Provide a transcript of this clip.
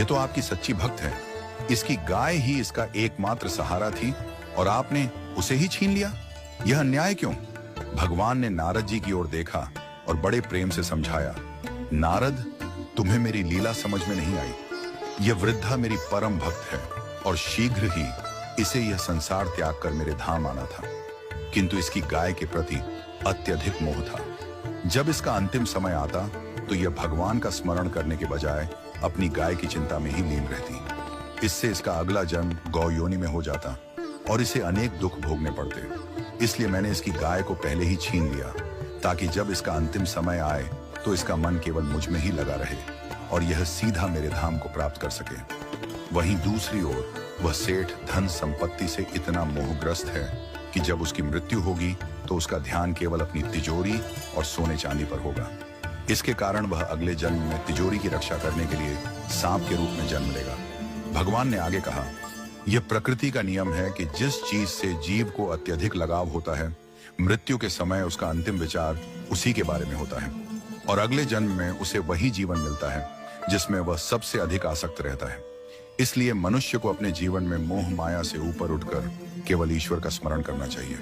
ये तो आपकी सच्ची भक्त है। इसकी गाय ही इसका एकमात्र सहारा थी और आपने उसे ही छीन लिया। यह अन्याय क्यों? भगवान ने नारद जी की ओर देखा और बड़े प्रेम से समझाया, नारद, तुम्हें मेरी लीला समझ में नहीं आई। यह वृद्धा मेरी परम भक्त है और शीघ्र ही इसे यह संसार त्याग कर मेरे धाम आना था, किंतु इसकी गाय के प्रति अत्यधिक मोह था। जब इसका अंतिम समय आता तो यह भगवान का स्मरण करने के बजाय अपनी गाय की चिंता में ही लीन रहती। इससे इसका अगला जन्म गौ योनि में हो जाता और इसे अनेक दुख भोगने पड़ते। इसलिए मैंने इसकी गाय को पहले ही छीन लिया, ताकि जब इसका अंतिम समय आए तो इसका मन केवल मुझ में ही लगा रहे और यह सीधा मेरे धाम को प्राप्त कर सके। वहीं दूसरी ओर वह सेठ धन संपत्ति से इतना मोहग्रस्त है कि जब उसकी मृत्यु होगी तो उसका ध्यान केवल अपनी तिजोरी और सोने चांदी पर होगा। इसके कारण वह अगले जन्म में तिजोरी की रक्षा करने के लिए सांप के रूप में जन्म लेगा। भगवान ने आगे कहा, यह प्रकृति का नियम है कि जिस चीज से जीव को अत्यधिक लगाव होता है, मृत्यु के समय उसका अंतिम विचार उसी के बारे में होता है और अगले जन्म में उसे वही जीवन मिलता है जिसमें वह सबसे अधिक आसक्त रहता है। इसलिए मनुष्य को अपने जीवन में मोह माया से ऊपर उठकर केवल ईश्वर का स्मरण करना चाहिए।